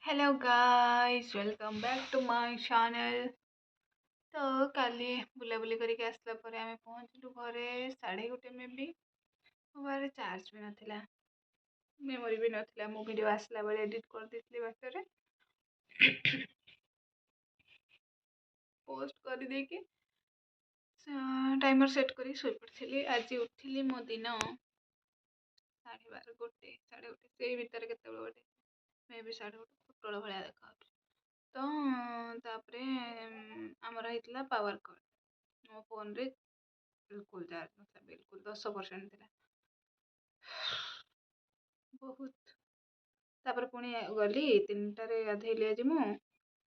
Hello guys, welcome back to my channel. तो काली बुलाबुली करके आसला परे आमे पहुँचलु घरे 1:30 में भी मोबाइल चार्ज भी नथिला, मेमोरी भी नथिला। मो वीडियो आसला बेले एडिट कर देथली बातरे पोस्ट कर देके टाइमर सेट करी सोई पड़थली। आज उठिली मो दिन 12:30 गोटे 1:30 से भीतर केते गोटे मे भी 1:30 फुटल भलिया देखा। तो तापरे आमर होइतला पावर कट। मो फोन रे बिल्कुल चार्ज नथिला, बिल्कुल 10% थिला। बहुत तापर पुणी गली 3टा रे गाधेली। आज मु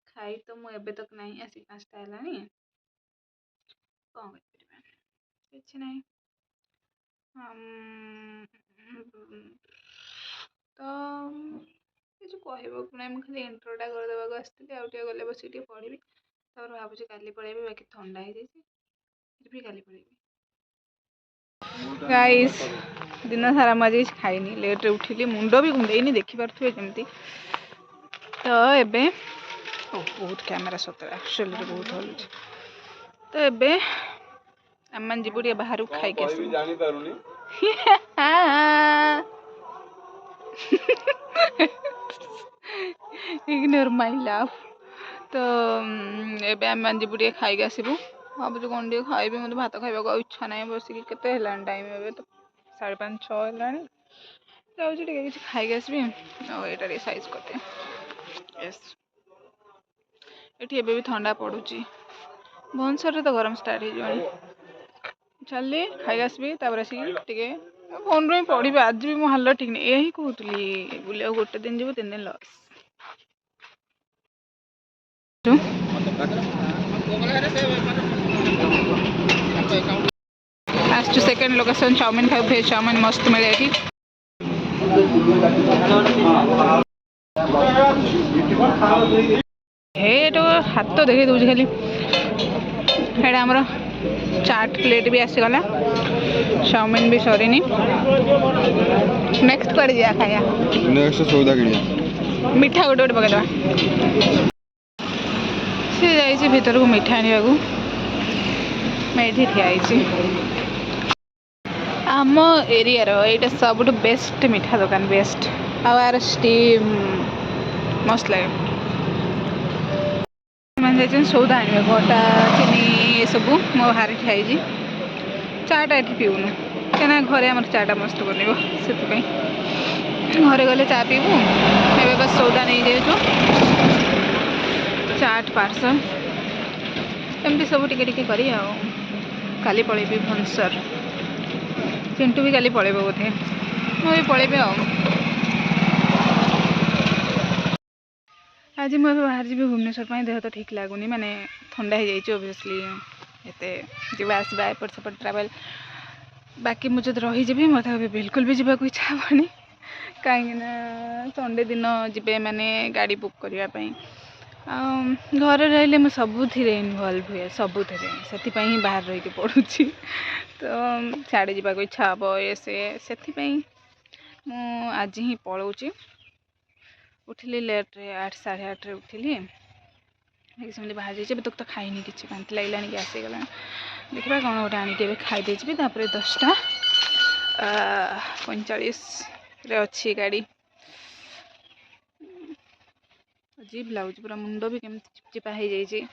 खाई तो मु एबे तक नहीं, आसी 5टा हेलानी। कौन कर किछि नहीं। तो किछु कहबो ना, मु खाली इंट्रोटा कर देबाक आस्थिली। आउ टिके गले बसी टिके पढिबी, तापर भाबुची काली पळेबी। बाकी ठंडा हे जाईची, फिर भी काली पळेबी। गाइस दिन सारा मजे खाइनी, लेट रे उठिली, मुंड भी कुंडेइनी देखि पारथुए जेमती। तो एबे बहुत कैमरा सतरा एक्चुअली रे बहुत हल। तो एबे अम्मान जी बुढ़िया बाहर खाई के आसी जानी पारुनी इग्नोर माय लाफ। तो एबे अम्मान जी बुढ़िया खाई के आसीबु। भाबुछु कोन टिके खाइबे, मते भात खाइबा इच्छा नाही। बसिकी केते हेलान टाइम एबे तो 5:30 6 हेलानी। जाउछु टिके किछि खाई के आसीबी। ओ एटा रे साइज करते यस। एठी एबे भी ठंडा पड़ुची, भुवनेश्वर रे तो गरम स्टार्ट हो जवानी। चलली खाई आसबी, तापर आसी टिके फोन रे पढ़ी। आज भी मो हाल ठीक नहीं, यही कहूली बुलिया गोटे दिन जीव 3 दिन loss. Last second location chow mein खाई, भेज चाउमिन मस्त मिले एठी। हे तो हाथ तो देखे दूसरी खाली हेडा हमर चाट प्लेट भी आसीगला, चाउमिन भी सरीनी। नेक्स्ट कर दिया खाया, नेक्स्ट सौदा किनिया मिठा गोटे गोटे पकड़वा। से जाइए भीतर को मिठा आने को, मैं ये ठिया आम एरिया रो सब बेस्ट मिठा दुकान, बेस्ट आर स्टीम मस्त लगे। मैंने सौदा आने गोटा चीनी ये सब मो बाहर खाई। चाटा ये पीऊनु क्या घरे आम चाटा मस्त बन से घरे गले चा पीबू। ए बस सौदा नहीं जाइए चाट पार्सल एमती सब टिके टिके करी आ काली पळेबी भुवनेश्वर। चिंटू भी काली पळेब बोधे, मु भी पळेबी आ। आज मुझे बाहर जी भुवनेश्वर देह तो ठीक लगुनि, माने ठंडा हो जाइए ओबियसली एते जीवा आसवा एपट सेपट ट्रावेल। बाकी मुझे रहीजी मत बिल्कुल भी जावाक इच्छा हेनी, कहीं संडे दिन जीवे माने गाड़ी बुक करने। घर रही मुझे सबुथिरे इनवल्व हुए, सबुथिरे से बाहर रही पड़ुची। तो साड़े जावाक इच्छा हम ये से आज ही पलाऊँची। उठिली लेट रे 8 8:30 रे उठिली, सेमती बाहर जाइए तक तो खाइनी कि बांति लगे गैस हो गला। देखा कौन गोटे आनिक खाई देछि। 10टा 45 रे अच्छी गाड़ी। अजीब लगुच पूरा, मुंड भी केमती चिपचिपा हो जाइए।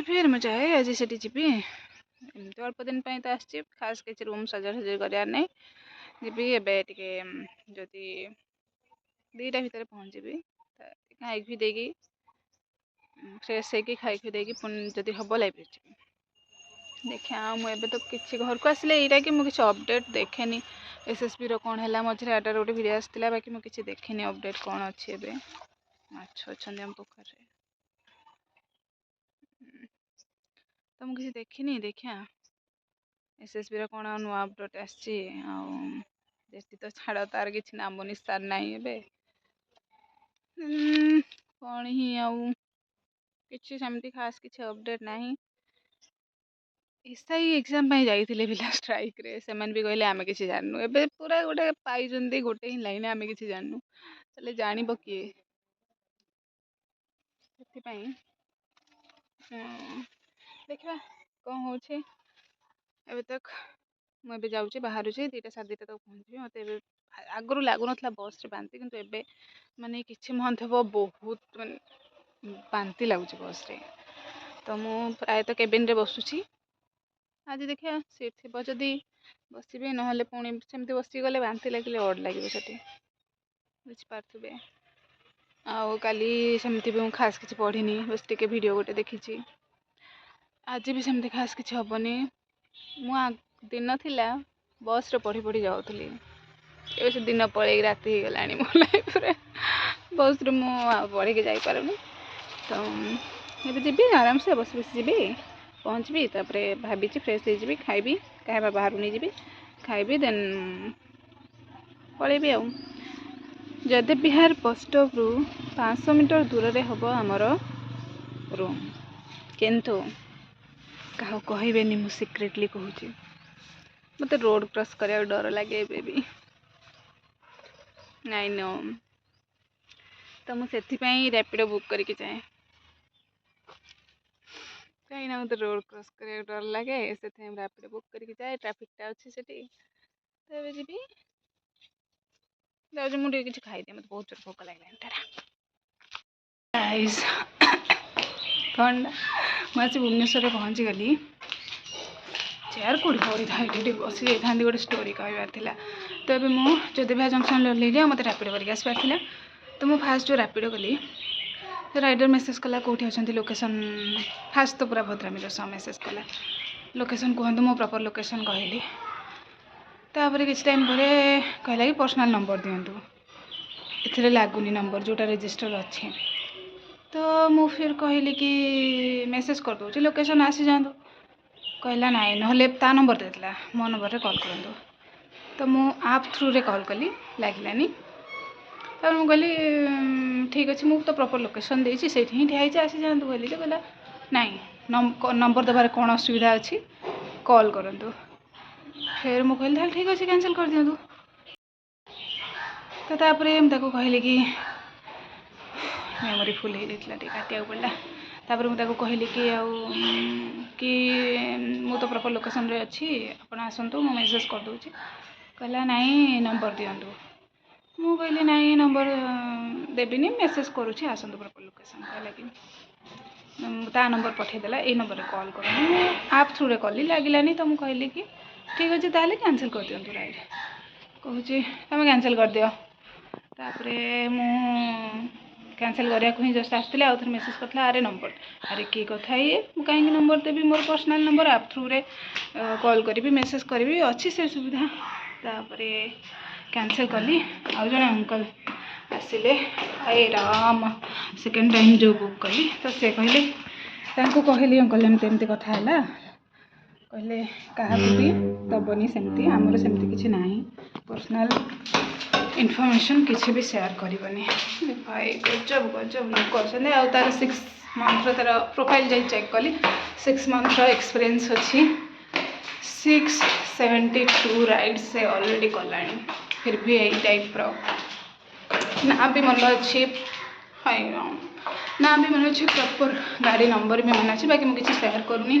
फिर मुझे जाए आज से जी एमती अल्प दिन तो आसी, खास किसी रूम सजा सजी करार नहीं। जी एबे जदि 2टा भितर पहुँची खाई खुई देगी फ्रेश होगी, खाई खुई देगी पुणी जदि हम लाइब्रेरी जी देखा। मुझे तो किसी घर को आसले यहाँ कि मुझे अपडेट देखेनी। एसएसबी रो कौन है मझे आटार गोटे भिडियो आसाला, बाकी मुझे किसी देखेनी अपडेट कौन अच्छे। माछ अच्छा आम पोखर तो मुझे किसी देखनी। देखा एसएसबी रो कौन नुआ अपडेट आसी तो छाड़, तार किसी नाम निशान नहीं एबे। कौन ही आउ किसी सेमती खास किसी अपडेट नहीं। एसआई एग्जाम ପାଇଁ ଯାଇଥିଲେ ପିଲା ଷ୍ଟ୍ରାଇକ୍ରେ ସେମାନେ ବି କହିଲେ ଆମେ କିଛି ଜାଣିନୁ ଏବେ ପୁରା ଗୋଟେ ପାଇଛନ୍ତି ଗୋଟେ ହିଁ ଲାଇନ୍ ଆମେ କିଛି ଜାଣିନୁ ତାହେଲେ ଜାଣିବ କିଏ ସେଥିପାଇଁ ଦେଖିବା କ'ଣ ହେଉଛି ଏବେ ତକ୍ ମୁଁ ଏବେ ଯାଉଛି ବାହାରୁଛି 2ଟା 2:30 ତକ ପହଞ୍ଚିବି ମୋତେ ଏବେ ଆଗରୁ ଲାଗୁନଥିଲା ବସ୍ରେ ବାନ୍ତି କିନ୍ତୁ ଏବେ ମାନେ କିଛି ମନ୍ଥ ହେବ ବହୁତ ମାନେ ବାନ୍ତି ଲାଗୁଛି ବସ୍ରେ ତ ମୁଁ ପ୍ରାୟତଃ କେବିନ୍ରେ ବସୁଛି ଆଜି ଦେଖିବା ସିଟ୍ ଥିବ ଯଦି ବସିବି ନହେଲେ ପୁଣି ସେମିତି ବସିଗଲେ ବାନ୍ତି ଲାଗିଲେ ଅଡ଼୍ ଲାଗିବ ସେଠି ବୁଝିପାରୁଥିବେ ଆଉ କାଲି ସେମିତି ବି ମୁଁ ଖାସ୍ କିଛି ପଢ଼ିନି ବସ୍ ଟିକେ ଭିଡ଼ିଓ ଗୋଟେ ଦେଖିଛି ଆଜି ବି ସେମିତି ଖାସ୍ କିଛି ହେବନି ମୁଁ ଦିନ ଥିଲା ବସ୍ରେ ପଢ଼ି ପଢ଼ି ଯାଉଥିଲି ଏବେ ସେ ଦିନ ପଳେଇକି ରାତି ହେଇଗଲାଣି ମୋ ଲାଇଫ୍ରେ ବସ୍ରେ ମୁଁ ଆଉ ପଢ଼ିକି ଯାଇପାରୁନି ତ ଏବେ ଯିବି ଆରାମସେ ବସି ବସି ଯିବି ପହଞ୍ଚିବି ତାପରେ ଭାବିଛି ଫ୍ରେଶ୍ ହେଇଯିବି ଖାଇବି ଖାଇବା ବାହାରୁ ନେଇଯିବି ଖାଇବି ଦେନ୍ ପଳେଇବି ଆଉ ଜୟଦେବ ବିହାର ବସ୍ ଷ୍ଟପ୍ରୁ 500 ମିଟର ଦୂରରେ ହେବ ଆମର ରୁମ୍ କିନ୍ତୁ କାହାକୁ କହିବେନି ମୁଁ ସିକ୍ରେଟଲି କହୁଛି ମୋତେ ରୋଡ଼ କ୍ରସ୍ କରିବାକୁ ଡର ଲାଗେ ଏବେ ବି ନାଇଁ नो ତ ମୁଁ ସେଥିପାଇଁ ର୍ୟାପିଡ଼ୋ ବୁକ୍ କରିକି ଯାଏ କାହିଁକିନା ମୋତେ ରୋଡ଼ କ୍ରସ୍ କରିବାକୁ ଡର ଲାଗେ ସେଥିପାଇଁ ର୍ୟାପିଡ଼ୋ ବୁକ୍ କରିକି ଯାଏ ଟ୍ରାଫିକ୍ଟା ଅଛି ସେଠି ତ ଏବେ ଯିବି ଯାଉଛି ମୁଁ ଟିକେ କିଛି ଖାଇଦିଏ ମୋତେ ବହୁତ ଜୋର ଭୋକ ଲାଗିଲାଣି ଗାଇସ୍ ଥଣ୍ଡା ମୁଁ ଆସି ଭୁବନେଶ୍ୱରରେ ପହଞ୍ଚିଗଲି ଚେୟାର କେଉଁଠି ପଡ଼ିଥାଏ ଏଠି ବସି ଯାଇଥାନ୍ତି ଗୋଟେ ଷ୍ଟୋରି କହିବାର ଥିଲା ତ ଏବେ ମୁଁ ଜ୍ୟୋତିବିହାର ଜଙ୍କସନ୍ରେ ଓହ୍ଲେଇଲି ଆଉ ମୋତେ ରାପିଡ଼ୋ କରିକି ଆସିବାର ଥିଲା ତ ମୁଁ ଫାଷ୍ଟ ଯେଉଁ ରାପିଡ଼ୋ କଲି ତ ରାଇଡ଼ର ମେସେଜ୍ କଲା କେଉଁଠି ଅଛନ୍ତି ଲୋକେସନ୍ ଫାଷ୍ଟ ତ ପୁରା ଭଦ୍ରାମୀର ସହ ମେସେଜ୍ କଲା ଲୋକେସନ୍ କୁହନ୍ତୁ ମୁଁ ପ୍ରପର୍ ଲୋକେସନ୍ କହିଲି ତାପରେ କିଛି ଟାଇମ୍ ପରେ କହିଲା କି ପର୍ସନାଲ୍ ନମ୍ବର ଦିଅନ୍ତୁ ଏଥିରେ ଲାଗୁନି ନମ୍ବର ଯେଉଁଟା ରେଜିଷ୍ଟର ଅଛି ତ ମୁଁ ଫିର୍ କହିଲି କି ମେସେଜ୍ କରିଦେଉଛି ଲୋକେସନ୍ ଆସିଯାଆନ୍ତୁ କହିଲା ନାଇଁ ନହେଲେ ତା ନମ୍ବର ଦେଇଥିଲା ମୋ ନମ୍ବରରେ କଲ୍ କରନ୍ତୁ ତ ମୁଁ ଆପ୍ ଥ୍ରୁରେ କଲ୍ କଲି ଲାଗିଲାନି ତାପରେ ମୁଁ କହିଲି ଠିକ୍ ଅଛି ମୁଁ ତ ପ୍ରପର୍ ଲୋକେସନ୍ ଦେଇଛି ସେଇଠି ହିଁ ଠିଆ ହେଇଛି ଆସିଯାଆନ୍ତୁ କହିଲି ଯେ କହିଲା ନାଇଁ ନମ୍ବର ଦେବାରେ କ'ଣ ଅସୁବିଧା ଅଛି କଲ୍ କରନ୍ତୁ ଫେର୍ ମୁଁ କହିଲି ତାହେଲେ ଠିକ୍ ଅଛି କ୍ୟାନସଲ୍ କରିଦିଅନ୍ତୁ ତ ତାପରେ ମୁଁ ତାକୁ କହିଲି କି ମେମୋରି ଫୁଲ୍ ହେଇଯାଇଥିଲା ଟିକେ କାଟିବାକୁ ପଡ଼ିଲା ତାପରେ ମୁଁ ତାକୁ କହିଲି କି ଆଉ କି ମୁଁ ତ ପ୍ରପର୍ ଲୋକେସନ୍ରେ ଅଛି ଆପଣ ଆସନ୍ତୁ ମୁଁ ମେସେଜ୍ କରିଦେଉଛି କହିଲା ନାଇଁ ନମ୍ବର ଦିଅନ୍ତୁ ମୁଁ କହିଲି ନାଇଁ ନମ୍ବର ଦେବିନି ମେସେଜ୍ କରୁଛି ଆସନ୍ତୁ ପ୍ରପର୍ ଲୋକେସନ୍ କହିଲା କି ତା ନମ୍ବର ପଠାଇଦେଲା ଏଇ ନମ୍ବରରେ କଲ୍ କରନ୍ତୁ ମୁଁ ଆପ୍ ଥ୍ରୁରେ କଲି ଲାଗିଲାନି ତ ମୁଁ କହିଲି କି ଠିକ୍ ଅଛି ତାହେଲେ କ୍ୟାନସଲ୍ କରିଦିଅନ୍ତୁ ରାଇଟ୍ କହୁଛି ତୁମେ କ୍ୟାନସଲ୍ କରିଦିଅ ତାପରେ ମୁଁ କ୍ୟାନସଲ୍ କରିବାକୁ ହିଁ ଜଷ୍ଟ ଆସିଥିଲି ଆଉ ଥରେ ମେସେଜ୍ କରିଥିଲା ଆରେ ନମ୍ବର ଆରେ କି କଥା ଇଏ ମୁଁ କାହିଁକି ନମ୍ବର ଦେବି ମୋର ପର୍ସନାଲ୍ ନମ୍ବର ଆପ୍ ଥ୍ରୁରେ କଲ୍ କରିବି ମେସେଜ୍ କରିବି ଅଛି ସେ ସୁବିଧା ତାପରେ କ୍ୟାନସଲ୍ କଲି ଆଉ ଜଣେ ଅଙ୍କଲ୍ ଆସିଲେ ଏ ରାମ ସେକେଣ୍ଡ ଟାଇମ୍ ଯେଉଁ ବୁକ୍ କଲି ତ ସେ କହିଲେ ତାଙ୍କୁ କହିଲି ଅଙ୍କଲ୍ ଏମିତି ଏମିତି କଥା ହେଲା କହିଲେ କାହାକୁ ବି ଦେବନି ସେମିତି ଆମର ସେମିତି କିଛି ନାହିଁ ପର୍ସନାଲ୍ ଇନଫର୍ମେସନ୍ କିଛି ବି ସେୟାର କରିବନି ଭାଇ ଗଜବ ଲୋକ ଅଛନ୍ତି ଆଉ ତା'ର 6 ମନ୍ଥର ତା'ର ପ୍ରୋଫାଇଲ୍ ଯାଇ ଚେକ୍ କଲି 6 ମନ୍ଥର ଏକ୍ସପିରିଏନ୍ସ ଅଛି 672 ରାଇଡ୍ ସେ ଅଲରେଡ଼ି କଲାଣି ଫିର୍ ବି ଏଇ ଟାଇପ୍ର ନା ବି ମନେ ଅଛି ହାଇ ନା ବି ମନେ ଅଛି ପ୍ରପର୍ ଗାଡ଼ି ନମ୍ବର ବି ମନେ ଅଛି ବାକି ମୁଁ କିଛି ସେୟାର କରୁନି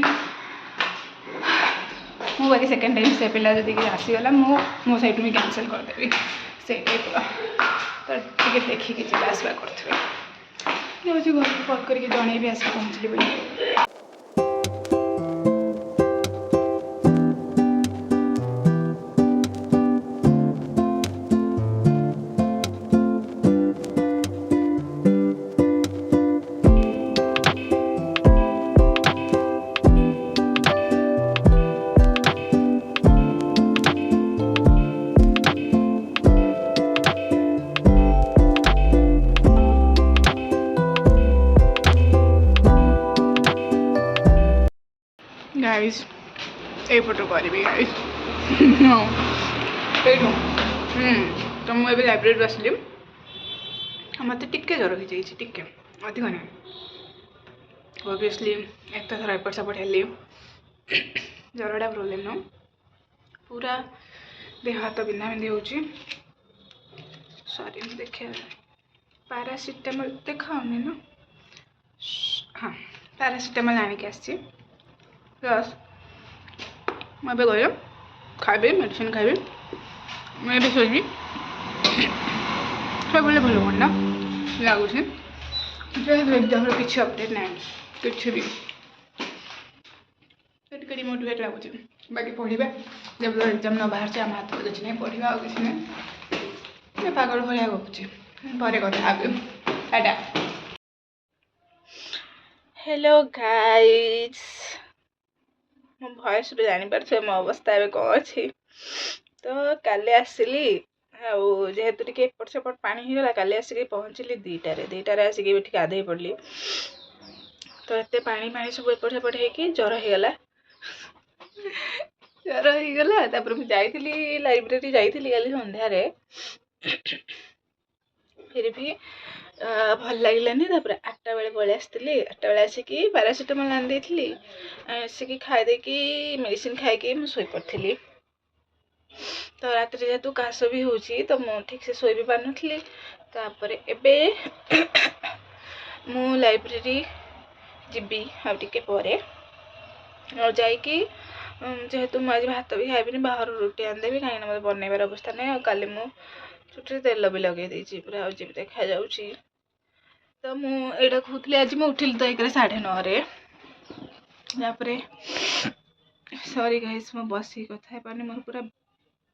ମୁଁ ବାକି ସେକେଣ୍ଡ ଟାଇମ୍ ସେ ପିଲା ଯଦି ଆସିଗଲା ମୁଁ ମୋ ସାଇଡ଼୍ ବି କ୍ୟାନସଲ୍ କରିଦେବି ସେଇ ଟାଇପ୍ର ତ ଟିକେ ଦେଖିକି ଯିବା ଆସିବା କରୁଥିବେ ଯାଉଛି ଘରକୁ କଲ୍ କରିକି ଜଣେଇବି ଆସିକି ପହଞ୍ଚିଲି ବୋଲି गाइस एपटू करी गाइस एठू तो मुझे लाइब्रेरी आसली मत टिके ज्वर हो जाइए टिके अधिक नहीं ऑब्वियसली एक तो थोड़ा एपट सेपट हेली ଜ୍ୱରଟା ପ୍ରୋବ୍ଲେମ୍ ନୁହଁ, ପୁରା ଦେହ ହାତ ବିନ୍ଧା ବିନ୍ଧି ହେଉଛି। ସରି ମୁଁ ଦେଖିବା ପାରାସିଟାମଲ୍ ଦେଖାଉନି ନା, ହଁ ପାରାସିଟାମଲ୍ ଆଣିକି ଆସିଛି। ପ୍ଲସ୍ ମୁଁ ଏବେ ଗଲେ ଖାଇବି, ମେଡ଼ିସିନ୍ ଖାଇବି, ମୁଁ ଏବେ ଶୋଇବି। ସବୁବେଳେ ଭଲ ମଣ୍ଡା ଲାଗୁଛି, ଯେହେତୁ ଏକ୍ଜାମ୍ର କିଛି ଅପଡ଼େଟ୍ ନାହିଁ, କିଛି ବି ଟିକେ ଡିମୋଟିଭେଟ୍ ଲାଗୁଛି। ବାକି ପଢ଼ିବା, ଯେବେ ଏକ୍ଜାମ୍ ନ ବାହାରିଛି ଆମ ହାତରେ କିଛି ନାହିଁ, ପଢ଼ିବା ଆଉ କିଛି ନାହିଁ। ପାଗଳ ଭଳିଆ ଗପୁଛି, ପରେ କଥା ହେବି, ଟାଟା। ହ୍ୟାଲୋ ଗାଇଜ୍, ମୋ ଭଏସ୍ରୁ ଜାଣିପାରୁଥିବେ ମୋ ଅବସ୍ଥା ଏବେ କ'ଣ ଅଛି। ତ କାଲି ଆସିଲି, ଆଉ ଯେହେତୁ ଟିକେ ଏପଟ ସେପଟ ପାଣି ହେଇଗଲା, କାଲି ଆସିକି ପହଞ୍ଚିଲି 2ଟାରେ ଆସିକି ଏଠି ଗାଧେଇ ପଡ଼ିଲି। ତ ଏତେ ପାଣି ସବୁ ଏପଟ ସେପଟ ହେଇକି ଜ୍ୱର ହେଇଗଲା। ତାପରେ ମୁଁ ଯାଇଥିଲି ଲାଇବ୍ରେରୀ ଯାଇଥିଲି କାଲି ସନ୍ଧ୍ୟାରେ, ଫିର୍ ବି ଭଲ ଲାଗିଲାନି। ତାପରେ 8ଟା ବେଳେ ପଳେଇ ଆସିଥିଲି। 8ଟା ବେଳେ ଆସିକି ପାରାସିଟାମଲ୍ ଆଣି ଦେଇଥିଲି, ଆସିକି ଖାଇ ଦେଇକି ମେଡ଼ିସିନ୍ ଖାଇକି ମୁଁ ଶୋଇପଡ଼ିଥିଲି। ତ ରାତିରେ ଯେହେତୁ କାଶ ବି ହେଉଛି, ତ ମୁଁ ଠିକ୍ସେ ଶୋଇ ବି ପାରୁନଥିଲି। ତାପରେ ଏବେ ମୁଁ ଲାଇବ୍ରେରୀ ଯିବି ଆଉ ଟିକେ ପରେ, ଆଉ ଯାଇକି ଯେହେତୁ ମୁଁ ଆଜି ଭାତ ବି ଖାଇବିନି, ବାହାରୁ ରୁଟି ଆଣିଦେବି, କାହିଁକିନା ମୋତେ ବନେଇବାର ଅବସ୍ଥା ନାହିଁ। ଆଉ କାଲି ମୁଁ ଚୁଟିରେ ତେଲ ବି ଲଗେଇ ଦେଇଛି, ପୁରା ଆଉ ଯେମିତି ଦେଖାଯାଉଛି। ତ ମୁଁ ଏଇଟା କହୁଥିଲି, ଆଜି ମୁଁ ଉଠିଲି ତ 9:30ରେ। ତାପରେ ସରି ଗାଇସ୍, ମୁଁ ବସିକି କଥା ହେଇପାରୁନି, ମୋର ପୁରା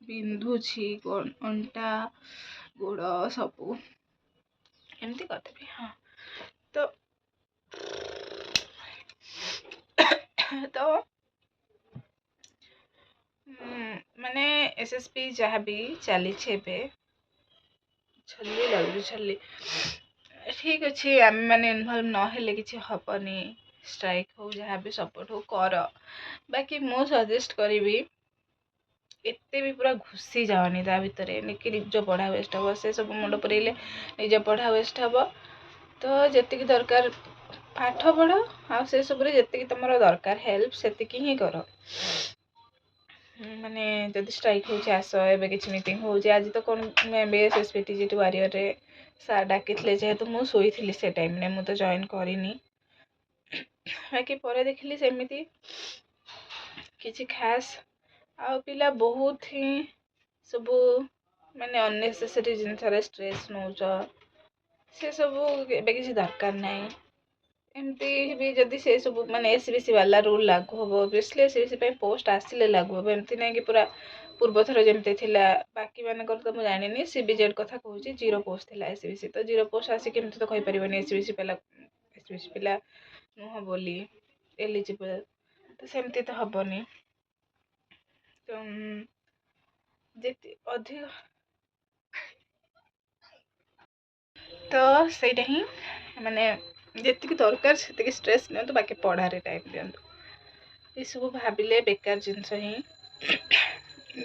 ବିନ୍ଧୁଛି ଅଣ୍ଟା ଗୋଡ଼ ସବୁ, ଏମିତି କରିଦେବି। ହଁ, ତ ମାନେ SSP ଯାହା ବି ଚାଲିଛି ଏବେ, ଛଲ୍ଲି ଲାଗୁଛି। ଠିକ୍ ଅଛି, ଆମେ ମାନେ ଇନଭଲ୍ଭ ନହେଲେ କିଛି ହେବନି। ଷ୍ଟ୍ରାଇକ୍ ହଉ ଯାହା ବି ସପୋର୍ଟ ହଉ କର, ବାକି ମୁଁ ସଜେଷ୍ଟ କରିବି ଏତେ ବି ପୁରା ଘୁଷି ଯାଅନି ତା ଭିତରେ, କି ନିଜ ପଢ଼ା ୱେଷ୍ଟ ହେବ। ସେସବୁ ମୁଣ୍ଡ ପୁରେଇଲେ ନିଜ ପଢ଼ା ୱେଷ୍ଟ ହେବ। ତ ଯେତିକି ଦରକାର ପାଠ ପଢ଼, ଆଉ ସେସବୁରେ ଯେତିକି ତୁମର ଦରକାର ହେଲ୍ପ ସେତିକି ହିଁ କର। ମାନେ ଯଦି ଷ୍ଟ୍ରାଇକ୍ ହେଉଛି ଆସ, ଏବେ କିଛି ମିଟିଂ ହେଉଛି। ଆଜି ତ କ'ଣ MBS SPTGT ୱାରିୟରରେ ସାର୍ ଡାକିଥିଲେ, ଯେହେତୁ ମୁଁ ଶୋଇଥିଲି ସେ ଟାଇମ୍ରେ, ମୁଁ ତ ଜଏନ୍ କରିନି। ବାକି ପରେ ଦେଖିଲି ସେମିତି କିଛି ଖାସ୍, ଆଉ ପିଲା ବହୁତ ହିଁ ସବୁ ମାନେ ଅନନେସେସାରୀ ଜିନିଷରେ ଷ୍ଟ୍ରେସ୍ ନେଉଛ, ସେସବୁ ଏବେ କିଛି ଦରକାର ନାହିଁ। ଏମିତି ବି ଯଦି ସେସବୁ ମାନେ SBC ବାଲା ରୁଲ୍ ଲାଗୁ ହେବ, ଅବଭିୟସ୍ଲି SBC ପାଇଁ ପୋଷ୍ଟ ଆସିଲେ ଲାଗୁ ହେବ। ଏମିତି ନାହିଁ କି ପୁରା ପୂର୍ବଥର ଯେମିତି ଥିଲା। ବାକି ମାନଙ୍କର ତ ମୁଁ ଜାଣିନି, CBZ କଥା କହୁଛି, 0 ପୋଷ୍ଟ ଥିଲା SBC। ତ 0 ପୋଷ୍ଟ ଆସିକି ଏମିତି ତ କହିପାରିବନି SBC ପିଲା ନୁହଁ ବୋଲି ଏଲିଜିବଲ୍, ତ ସେମିତି ତ ହେବନି। ତ ଯେତେ ଅଧିକ, ତ ସେଇଟା ହିଁ ମାନେ ଯେତିକି ଦରକାର ସେତିକି ଷ୍ଟ୍ରେସ୍ ନିଅନ୍ତୁ, ବାକି ପଢ଼ାରେ ଟାଇମ୍ ଦିଅନ୍ତୁ। ଏସବୁ ଭାବିଲେ ବେକାର ଜିନିଷ ହିଁ।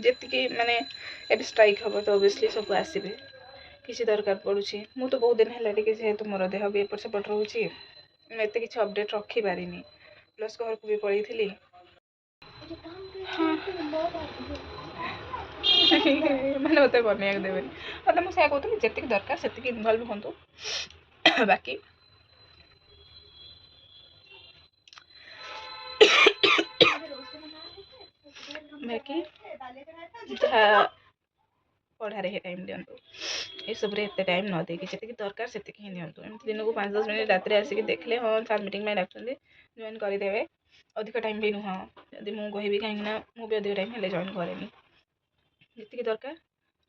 ଯେତିକି ମାନେ ଏବେ ଷ୍ଟ୍ରାଇକ୍ ହେବ ତ ଅବଭିୟସ୍ଲି ସବୁ ଆସିବେ, କିଛି ଦରକାର ପଡ଼ୁଛି। ମୁଁ ତ ବହୁତ ଦିନ ହେଲା ଟିକେ, ଯେହେତୁ ମୋର ଦେହ ବି ଏପଟ ସେପଟ ରହୁଛି, ମୁଁ ଏତେ କିଛି ଅପଡ଼େଟ୍ ରଖିପାରିନି। ପ୍ଲସ୍ ଘରକୁ ବି ପଳେଇଥିଲି। ମାନେ ମୋତେ ବନେଇବାକୁ ଦେବେନି। ତ ମୁଁ ସେଇଆ କହୁଥିଲି, ଯେତିକି ଦରକାର ସେତିକି ଇନଭଲ୍ଭ ହୁଅନ୍ତୁ। ବାକି ଯାହା ପଢ଼ାରେ ହିଁ ଟାଇମ୍ ଦିଅନ୍ତୁ, ଏସବୁରେ ଏତେ ଟାଇମ୍ ନ ଦେଇକି ଯେତିକି ଦରକାର ସେତିକି ହିଁ ଦିଅନ୍ତୁ। ଏମିତି ଦିନକୁ 5-10 ମିନିଟ୍ ରାତିରେ ଆସିକି ଦେଖିଲେ ହଁ ସାର୍ ମିଟିଂ ପାଇଁ ଡାକୁଛନ୍ତି, ଜଏନ୍ କରିଦେବେ। ଅଧିକ ଟାଇମ୍ ବି ନୁହଁ ଯଦି ମୁଁ କହିବି, କାହିଁକିନା ମୁଁ ବି ଅଧିକ ଟାଇମ୍ ହେଲେ ଜଏନ୍ କରେନି। ଯେତିକି ଦରକାର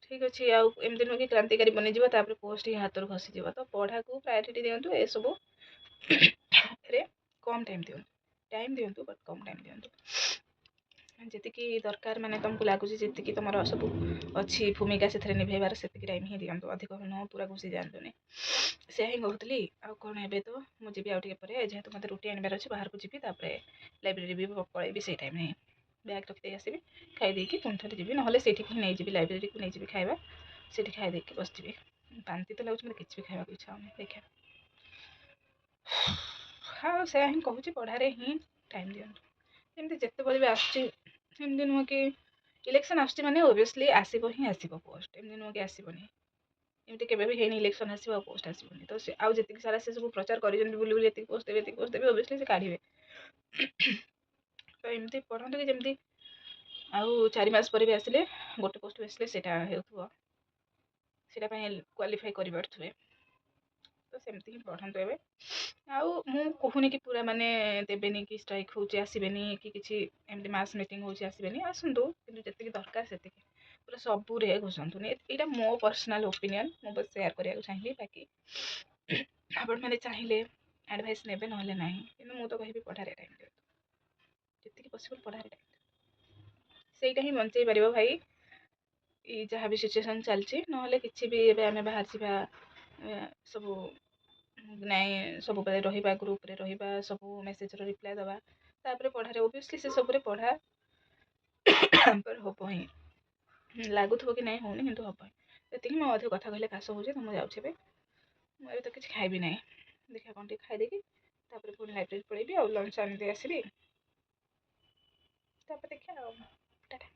ଠିକ୍ ଅଛି। ଆଉ ଏମିତି ନୁହେଁ କି କ୍ରାନ୍ତିକାରୀ ବନିଯିବ ତାପରେ ପୋଷ୍ଟ ହିଁ ହାତରୁ ଖସିଯିବ। ତ ପଢ଼ାକୁ ପ୍ରାୟୋରିଟି ଦିଅନ୍ତୁ, ଏସବୁରେ କମ୍ ଟାଇମ୍ ଦିଅନ୍ତୁ, ବଟ୍ କମ୍ ଟାଇମ୍ ଦିଅନ୍ତୁ। ଯେତିକି ଦରକାର, ମାନେ ତୁମକୁ ଲାଗୁଛି ଯେତିକି ତୁମର ସବୁ ଅଛି ଭୂମିକା ସେଥିରେ ନିଭେଇବାର, ସେତିକି ଟାଇମ୍ ହିଁ ଦିଅନ୍ତୁ, ଅଧିକ ନୁହଁ, ପୁରା ଘୁଷି ଯାଆନ୍ତୁନି। ସେୟା ହିଁ କହୁଥିଲି। ଆଉ କ'ଣ, ଏବେ ତ ମୁଁ ଯିବି ଆଉ ଟିକେ ପରେ, ଯେହେତୁ ମୋତେ ରୁଟି ଆଣିବାର ଅଛି, ବାହାରକୁ ଯିବି, ତାପରେ ଲାଇବ୍ରେରୀ ବି ପଳେଇବି। ସେଇ ଟାଇମ୍ରେ ହିଁ ବ୍ୟାଗ୍ ରଖିଦେଇ ଆସିବି, ଖାଇ ଦେଇକି ପୁଣି ଥରେ ଯିବି, ନହେଲେ ସେଇଠିକି ହିଁ ନେଇଯିବି, ଲାଇବ୍ରେରୀକୁ ନେଇଯିବି ଖାଇବା, ସେଇଠି ଖାଇ ଦେଇକି ବସିଯିବି। ବାନ୍ତି ତ ଲାଗୁଛି, ମୋତେ କିଛି ବି ଖାଇବାକୁ ଇଚ୍ଛା ହେଉନି। ଦେଖିବା, ହଁ ସେୟା ହିଁ କହୁଛି, ପଢ଼ାରେ ହିଁ ଟାଇମ୍ ଦିଅନ୍ତୁ। ଏମିତି ଯେତେବେଳେ ବି ଆସୁଛି ଏମିତି ନୁହଁ କି ଇଲେକ୍ସନ୍ ଆସୁଛି ମାନେ ଓବିୟସ୍ଲି ଆସିବ ହିଁ ଆସିବ ପୋଷ୍ଟ, ଏମିତି ନୁହଁ କି ଆସିବନି। ଏମିତି କେବେ ବି ହେଇନି ଇଲେକ୍ସନ୍ ଆସିବ ଆଉ ପୋଷ୍ଟ ଆସିବନି। ତ ସେ ଆଉ ଯେତିକି ସାରା ସେ ସବୁ ପ୍ରଚାର କରିଛନ୍ତି ବୁଲି ବୁଲି ଏତିକି ପୋଷ୍ଟ ଦେବେ ଏତିକି ପୋଷ୍ଟ ଦେବେ, ଓବିୟସ୍ଲି ସେ କାଢ଼ିବେ। ତ ଏମିତି ପଢ଼ନ୍ତୁ କି ଯେମିତି ଆଉ 4 ମାସ ପରେ ବି ଆସିଲେ ଗୋଟେ ପୋଷ୍ଟ ବି ଆସିଲେ ସେଇଟା ହେଉଥିବ, ସେଇଟା ପାଇଁ କ୍ୱାଲିଫାଇ କରିପାରୁଥିବେ। ତ ସେମିତି ହିଁ ପଢ଼ନ୍ତୁ ଏବେ। ଆଉ ମୁଁ କହୁନି କି ପୁରା ମାନେ ଦେବେନି କି ଷ୍ଟ୍ରାଇକ୍ ହେଉଛି ଆସିବେନି କି କିଛି ଏମିତି ମାସ୍ ମିଟିଂ ହେଉଛି ଆସିବେନି, ଆସନ୍ତୁ କିନ୍ତୁ ଯେତିକି ଦରକାର ସେତିକି, ପୁରା ସବୁରେ ଘୁଷନ୍ତୁନି। ଏଇଟା ମୋ ପର୍ସନାଲ୍ ଓପିନିଅନ୍, ମୁଁ ବସ୍ ସେୟାର କରିବାକୁ ଚାହିଁଲି। ବାକି ଆପଣମାନେ ଚାହିଁଲେ ଆଡ଼ଭାଇସ୍ ନେବେ ନହେଲେ ନାହିଁ, କିନ୍ତୁ ମୁଁ ତ କହିବି ପଢ଼ାରେ ଟାଇମ୍ ଦିଅନ୍ତୁ, ଯେତିକି ପସିବଲ୍ ପଢ଼ାରେ ଟାଇମ୍ ଦିଅନ୍ତୁ, ସେଇଟା ହିଁ ବଞ୍ଚେଇ ପାରିବ ଭାଇ ଏଇ ଯାହା ବି ସିଚୁଏସନ୍ ଚାଲିଛି। ନହେଲେ କିଛି ବି ଏବେ ଆମେ ବାହାରିଯିବା ସବୁ ନାଇଁ ସବୁବେଳେ ରହିବା ଗ୍ରୁପ୍ରେ ରହିବା, ସବୁ ମେସେଜ୍ର ରିପ୍ଲାଏ ଦେବା, ତାପରେ ପଢ଼ାରେ ଓବିୟସ୍ଲି ସେ ସବୁରେ ପଢ଼ା ହବ ହିଁ, ଲାଗୁଥିବ କି ନାହିଁ ହେଉନି କିନ୍ତୁ ହବ ହିଁ। ଏତିକି ମୁଁ ଅଧିକ କଥା କହିଲେ କାଶ ହେଉଛି, ତ ମୁଁ ଯାଉଛି ଏବେ। ମୁଁ ଏବେ ତ କିଛି ଖାଇବି ନାହିଁ, ଦେଖିବା କ'ଣ ଟିକେ ଖାଇଦେଇକି ତାପରେ ପୁଣି ଲାଇବ୍ରେରୀ ପଳେଇବି ଆଉ ଲଞ୍ଚ ଆଣିଦେଇ ଆସିବି, ତାପରେ ଦେଖିବା ଆଉ। ଟାଟା।